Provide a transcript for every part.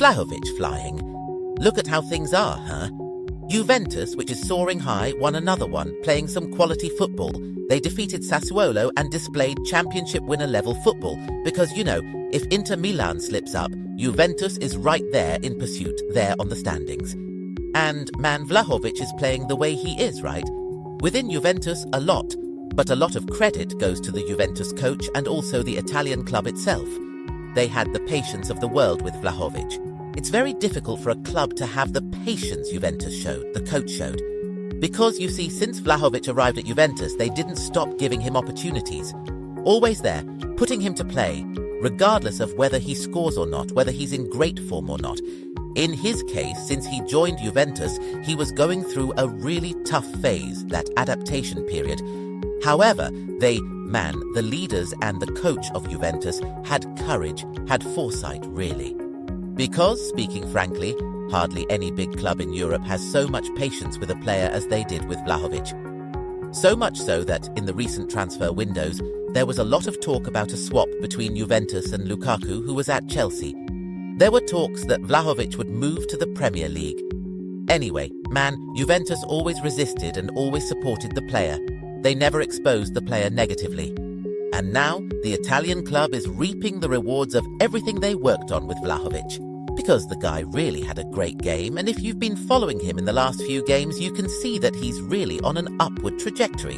Vlahović flying. Look at how things are, huh? Juventus, which is soaring high, won another one, playing some quality football. They defeated Sassuolo and displayed championship winner-level football because, if Inter Milan slips up, Juventus is right there in pursuit, there on the standings. And man, Vlahović is playing the way he is, right? Within Juventus, a lot. But a lot of credit goes to the Juventus coach and also the Italian club itself. They had the patience of the world with Vlahović. It's very difficult for a club to have the patience Juventus showed, the coach showed. Because, you see, since Vlahović arrived at Juventus, they didn't stop giving him opportunities. Always there, putting him to play, regardless of whether he scores or not, whether he's in great form or not. In his case, since he joined Juventus, he was going through a really tough phase, that adaptation period. However, the leaders and the coach of Juventus had courage, had foresight, really. Because, speaking frankly, hardly any big club in Europe has so much patience with a player as they did with Vlahović. So much so that, in the recent transfer windows, there was a lot of talk about a swap between Juventus and Lukaku, who was at Chelsea. There were talks that Vlahović would move to the Premier League. Anyway, Juventus always resisted and always supported the player. They never exposed the player negatively. And now, the Italian club is reaping the rewards of everything they worked on with Vlahović. Because the guy really had a great game, and if you've been following him in the last few games, you can see that he's really on an upward trajectory.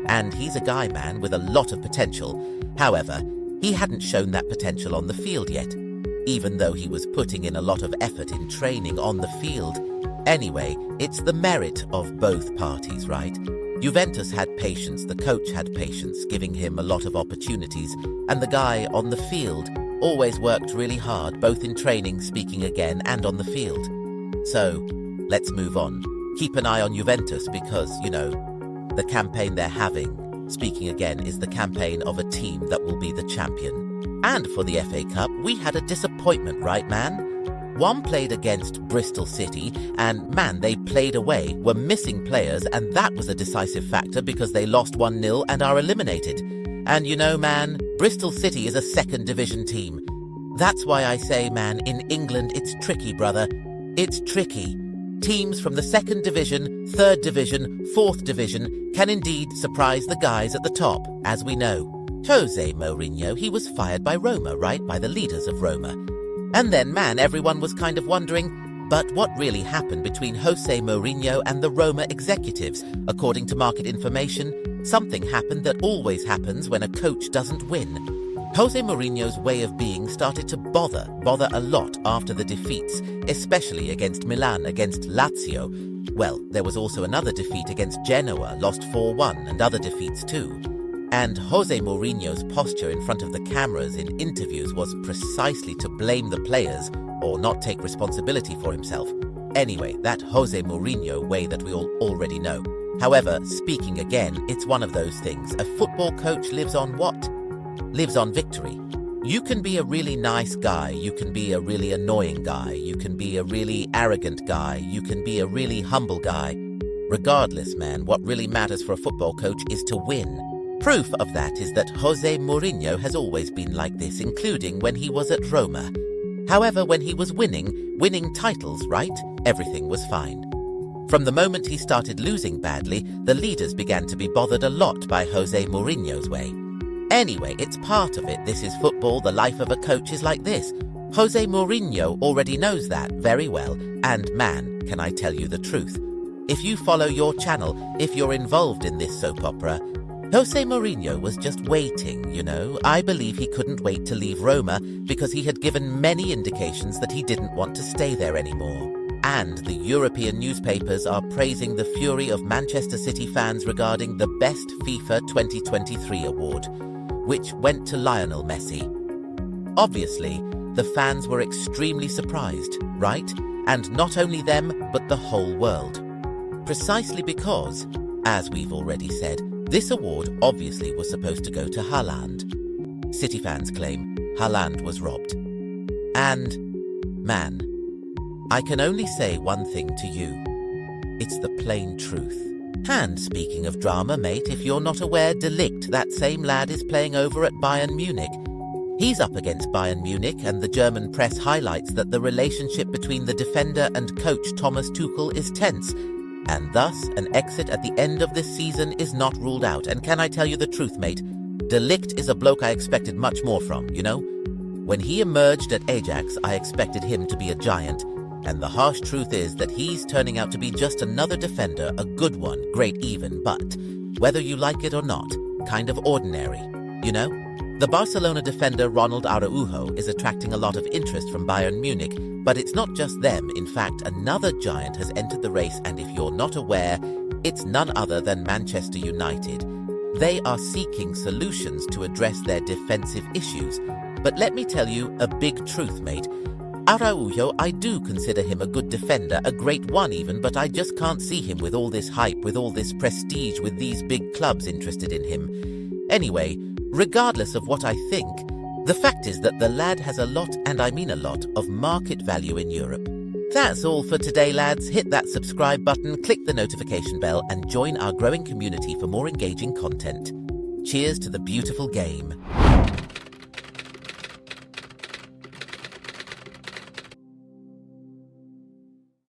And he's a guy, with a lot of potential. However, he hadn't shown that potential on the field yet, even though he was putting in a lot of effort in training on the field. Anyway, it's the merit of both parties, right? Juventus had patience, the coach had patience, giving him a lot of opportunities, and the guy on the field always worked really hard, both in training, speaking again, and on the field. So, let's move on. Keep an eye on Juventus because, the campaign they're having, speaking again, is the campaign of a team that will be the champion. And for the FA Cup, we had a disappointment, right, man? One played against Bristol City, and they played away, were missing players, and that was a decisive factor because they lost 1-0 and are eliminated. And Bristol City is a second division team. That's why I say, in England it's tricky, brother. It's tricky. Teams from the second division, third division, fourth division can indeed surprise the guys at the top, as we know. José Mourinho, he was fired by Roma, right? By the leaders of Roma. And then, everyone was kind of wondering, but what really happened between José Mourinho and the Roma executives? According to market information, something happened that always happens when a coach doesn't win. José Mourinho's way of being started to bother a lot after the defeats, especially against Milan, against Lazio. Well, there was also another defeat against Genoa, lost 4-1, and other defeats too. And José Mourinho's posture in front of the cameras in interviews was precisely to blame the players or not take responsibility for himself. Anyway, that José Mourinho way that we all already know. However, speaking again, it's one of those things. A football coach lives on what? Lives on victory. You can be a really nice guy, you can be a really annoying guy, you can be a really arrogant guy, you can be a really humble guy. Regardless, what really matters for a football coach is to win. Proof of that is that José Mourinho has always been like this, including when he was at Roma. However, when he was winning titles, right, everything was fine. From the moment he started losing badly, the leaders began to be bothered a lot by José Mourinho's way. Anyway, it's part of it. This is football. The life of a coach is like this. José Mourinho already knows that very well. And can I tell you the truth? If you follow your channel, if you're involved in this soap opera, José Mourinho was just waiting, I believe he couldn't wait to leave Roma because he had given many indications that he didn't want to stay there anymore. And the European newspapers are praising the fury of Manchester City fans regarding the Best FIFA 2023 award, which went to Lionel Messi. Obviously, the fans were extremely surprised, right? And not only them, but the whole world. Precisely because, as we've already said, this award obviously was supposed to go to Haaland. City fans claim Haaland was robbed. And, I can only say one thing to you. It's the plain truth. And speaking of drama, mate, if you're not aware, De Ligt, that same lad, is playing over at Bayern Munich. He's up against Bayern Munich, and the German press highlights that the relationship between the defender and coach Thomas Tuchel is tense, and thus an exit at the end of this season is not ruled out. And can I tell you the truth, mate? De Ligt is a bloke I expected much more from, you know? When he emerged at Ajax, I expected him to be a giant, and the harsh truth is that he's turning out to be just another defender, a good one, great even, but, whether you like it or not, kind of ordinary, you know? The Barcelona defender Ronald Araujo is attracting a lot of interest from Bayern Munich, but it's not just them. In fact, another giant has entered the race, and if you're not aware, it's none other than Manchester United. They are seeking solutions to address their defensive issues. But let me tell you a big truth, mate. Araujo, I do consider him a good defender, a great one even, but I just can't see him with all this hype, with all this prestige, with these big clubs interested in him. Anyway, regardless of what I think, the fact is that the lad has a lot, and I mean a lot, of market value in Europe. That's all for today, lads. Hit that subscribe button, click the notification bell, and join our growing community for more engaging content. Cheers to the beautiful game.